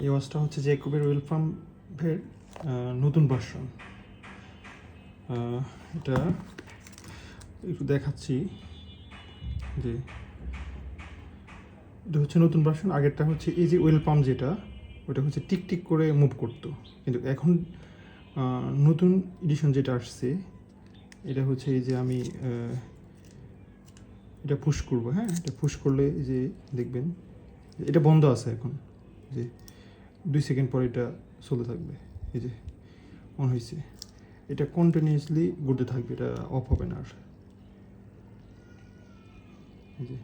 এই ওয়াচটা হচ্ছে জ্যাকবের ওয়েল পাম্পের নতুন ভার্সন। এটা একটু দেখাচ্ছি যে এটা হচ্ছে নতুন ভার্সন। আগেরটা হচ্ছে এই যে ওয়েল পাম্প যেটা, ওটা হচ্ছে টিকটিক করে মুভ করতো, কিন্তু এখন নতুন এডিশন যেটা আসছে এটা হচ্ছে এই যে আমি এটা পুশ করবো। হ্যাঁ, এটা পুশ করলে এই যে দেখবেন এটা বন্ধ আছে এখন, যে 2 সেকেন্ড পর এটা চলতে থাকবে। এই যে অন হয়েছে, এটা কন্টিনিউয়াসলি ঘুরতে থাকবে, এটা অফ হবে না আর। এই যে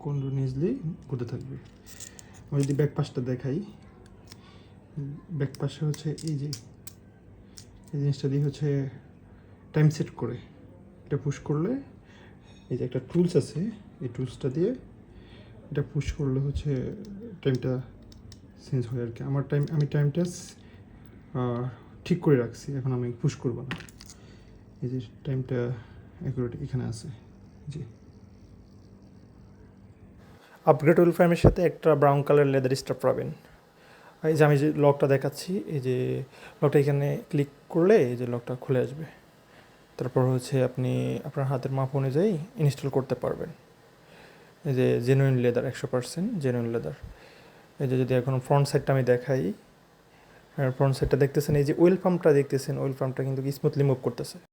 কন্টিনিউয়াসলি ঘুরতে থাকবে। আমি যদি ব্যাক পাশটা দেখাই, ব্যাক পাশে হচ্ছে এই যে এই জিনিসটা দিয়ে হচ্ছে টাইম সেট করে এটা পুশ করলে, এই যে একটা টুলস আছে, এই টুলসটা দিয়ে এটা পুশ করলে হচ্ছে টাইমটা চেঞ্জ হয় আর কি। আমি টাইমটা ঠিক করে রাখছি, এখন আমি পুশ করবো না। এই যে টাইমটা অ্যাকুরেট এখানে আছে। জি, আপগ্রেড ওয়েল ফ্রেমের সাথে একটা ব্রাউন কালার লেদার স্ট্রাপ পাবেন। এই যে আমি যে লকটা দেখাচ্ছি, এই যে লকটা এখানে ক্লিক করলে এই যে লকটা খুলে আসবে। তারপর হচ্ছে আপনি আপনার হাতের মাপ অনুযায়ী ইনস্টল করতে পারবেন। এই যে জেনুইন লেদার, 100% জেনুইন লেদার। এই যে যদি এখন ফ্রন্ট সাইডটা আমি দেখাই, ফ্রন্ট সাইডটা দেখতেছেন, এই যে ওয়েল পাম্পটা দেখতেছেন, ওয়েল পাম্পটা কিন্তু স্মুথলি মুভ করতেছে।